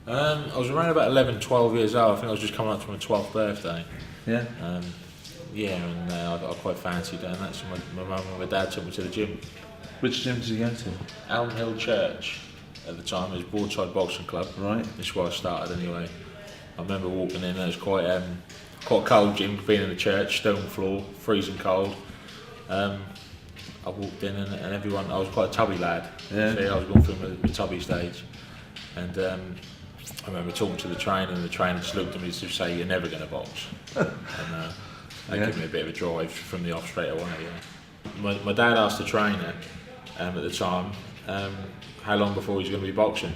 I was around about 11, 12 years old. I think I was just coming up to my 12th birthday. Yeah. And I quite fancied doing that, so my mum and my dad took me to the gym. Which gym did you go to? Elm Hill Church at the time. It was Broadside Boxing Club. Right. That's where I started anyway. I remember walking in, and it was quite a cold gym, being in the church, stone floor, freezing cold. I walked in and everyone, I was quite a tubby lad. Yeah. So I was going through my tubby stage. And I remember talking to the trainer, and the trainer just looked at me to say, "You're never going to box." And they gave me a bit of a drive from the off straight away. Yeah. My dad asked the trainer at the time how long before he's going to be boxing,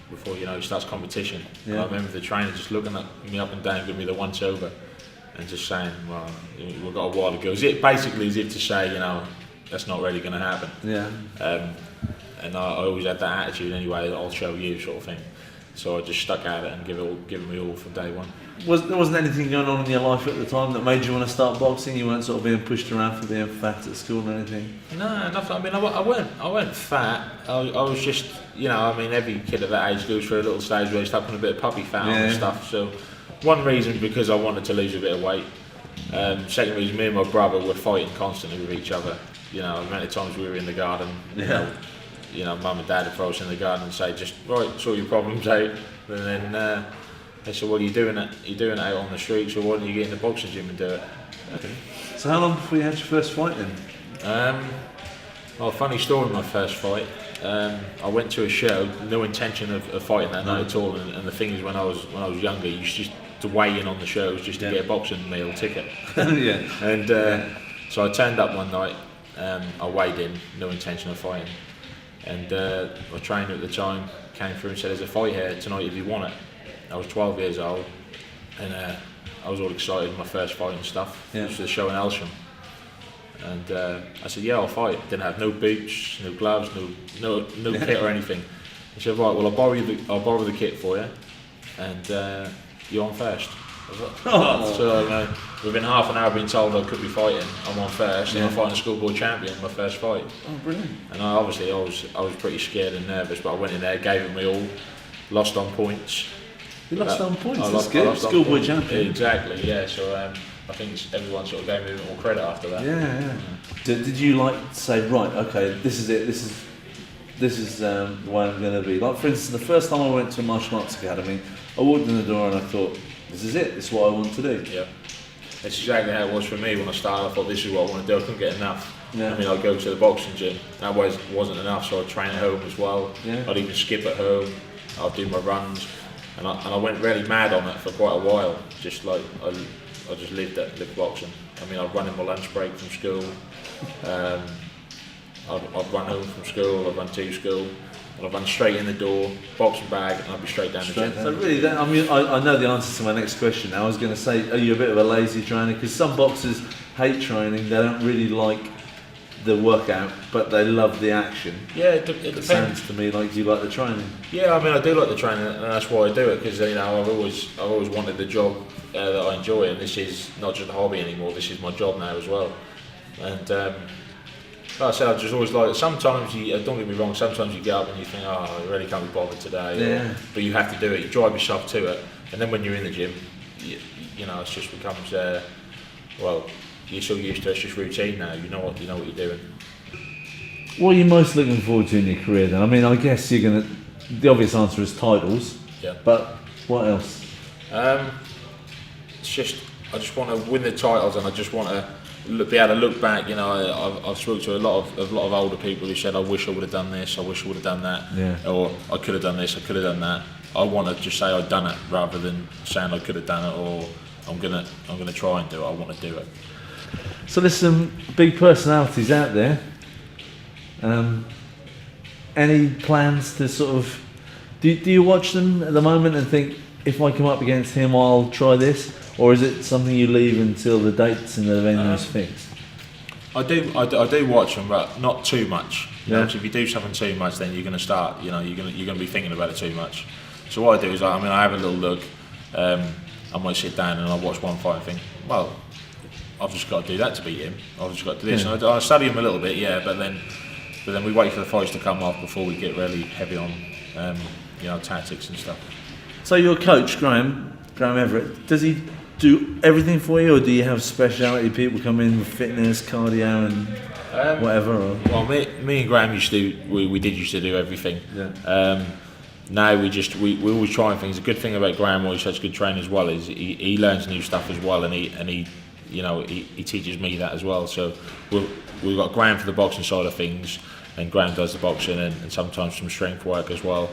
before he starts competition. Yeah. And I remember the trainer just looking at me up and down, giving me the once over, and just saying, "Well, we've got a while to go." Basically as if to say, that's not really going to happen. Yeah. And I always had that attitude anyway, that I'll show you sort of thing. So I just stuck at it and given me all from day one. There wasn't anything going on in your life at the time that made you want to start boxing? You weren't sort of being pushed around for being fat at school or anything? No, nothing. I mean, I weren't fat. I was just, every kid at that age goes through a little stage where they start putting a bit of puppy fat on and stuff. So one reason, because I wanted to lose a bit of weight. Second reason, me and my brother were fighting constantly with each other. Many times we were in the garden. Mum and dad would throw us in the garden and say, "Just sort your problems out." And then they said, "Well, you're doing it out on the street, so why don't you get in the boxing gym and do it?" Okay. So how long before you had your first fight then? Well, funny story. My first fight, I went to a show, no intention of fighting that night at all. And the thing is, when I was younger, you used to weigh in on the shows just to get a boxing meal ticket. Yeah. And so I turned up one night. I weighed in, no intention of fighting. And my trainer at the time came through and said, "There's a fight here tonight if you want it." I was 12 years old, and I was all excited, my first fight and stuff. Yeah. It was the show in Elsham. And I said, "Yeah, I'll fight." Didn't have no boots, no gloves, no kit or anything. He said, "Right, well, I'll borrow the kit for you, and you're on first." I was like, So within half an hour being told I could be fighting, I'm on first, and I'm fighting a schoolboy champion, my first fight. Oh, brilliant. And I was pretty scared and nervous, but I went in there, gave it me all, lost on points. You lost on points, I that's good. Schoolboy champion. Exactly, yeah. So I think everyone sort of gave me a bit more credit after that. Yeah. Did you say, right, okay, this is it, this is the way I'm going to be? Like, for instance, the first time I went to a martial arts academy, I walked in the door and I thought, this is it, this is what I want to do. Yeah. It's exactly how it was for me when I started. I thought, this is what I want to do. I couldn't get enough. Yeah. I mean, I'd go to the boxing gym. That wasn't enough, so I'd train at home as well. Yeah. I'd even skip at home. I'd do my runs. And I went really mad on it for quite a while. Just like, I just lived boxing. I mean, I'd run in my lunch break from school. I'd run home from school, I'd run to school. I'd run straight in the door, boxing bag, and I'd be straight down the gym. So really, I know the answer to my next question now. I was going to say, are you a bit of a lazy trainer? Because some boxers hate training, they don't really like the workout, but they love the action. Yeah, it depends. Sounds to me like you like the training. Yeah, I mean, I do like the training, and that's why I do it, because I've always wanted the job that I enjoy, and this is not just a hobby anymore, this is my job now as well. And like I said, I just always like it. Sometimes don't get me wrong, sometimes you get up and you think, oh, I really can't be bothered today. Yeah. But you have to do it, you drive yourself to it. And then when you're in the gym, it just becomes, you're so used to it, it's just routine now, you know what you're doing. What are you most looking forward to in your career then? I mean, I guess the obvious answer is titles, yeah. But what else? I just want to win the titles, and I just want to be able to look back. I've spoken to a lot of older people who said, "I wish I would have done this, I wish I would have done that, or I could have done this, I could have done that." I want to just say I've done it, rather than saying I could have done it, or I'm gonna try and do it. I want to do it. So there's some big personalities out there. Any plans to sort of do you watch them at the moment and think, if I come up against him, I'll try this? Or is it something you leave until the dates and the venue is fixed? I do watch them, but not too much. Yeah. If you do something too much, then you're going to start. You're going to be thinking about it too much. So what I do is, I have a little look. I might sit down and I watch one fight and think, well, I've just got to do that to beat him. I've just got to do this. Yeah. And I study him a little bit, yeah, but then we wait for the fights to come off before we get really heavy on, tactics and stuff. So your coach, Graham Everett, does he do everything for you, or do you have speciality people come in with fitness, cardio, and whatever? Or? Well, me and Graham used to used to do everything. Yeah. Now we always trying things. The good thing about Graham, why he's such a good trainer as well, is he learns new stuff as well, and he teaches me that as well. So we've got Graham for the boxing side of things, and Graham does the boxing and sometimes some strength work as well.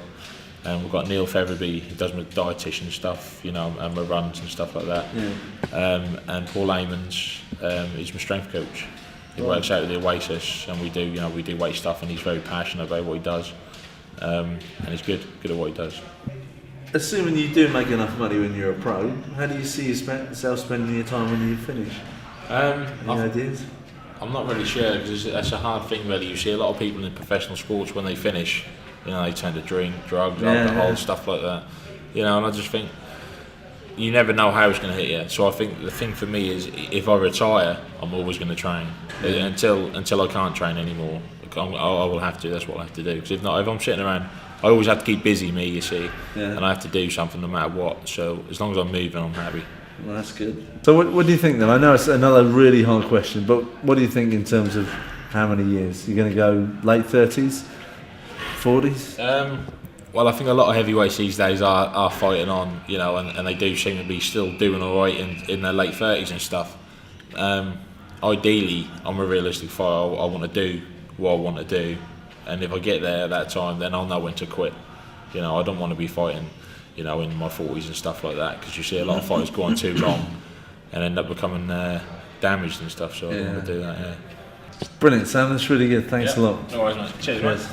And we've got Neil Featherby, who does my dietitian stuff, and my runs and stuff like that. Yeah. And Paul Amons is my strength coach. He works out with the Oasis, and we do weight stuff, and he's very passionate about what he does. And he's good at what he does. Assuming you do make enough money when you're a pro, how do you see yourself spending your time when you finish? Any ideas? I'm not really sure, because that's a hard thing really. You see a lot of people in professional sports, when they finish, they tend to drink, drugs, alcohol, stuff like that. And I just think you never know how it's going to hit you. So I think the thing for me is, if I retire, I'm always going to train until I can't train anymore. I will have to. That's what I have to do. Because if I'm sitting around, I always have to keep busy. You see, and I have to do something no matter what. So as long as I'm moving, I'm happy. Well, that's good. So what do you think then? I know it's another really hard question, but what do you think in terms of how many years? You're going to go late 30s, 40s? Well, I think a lot of heavyweights these days are fighting on, and they do seem to be still doing all right in their late 30s and stuff. Ideally, I'm a realistic fighter. I want to do what I want to do, and if I get there at that time, then I'll know when to quit. I don't want to be fighting, in my 40s and stuff like that, because you see a lot of fighters go on too long and end up becoming damaged and stuff. So I don't want to do that. Yeah. Brilliant, Sam. That's really good. Thanks a lot. No worries, mate. Cheers.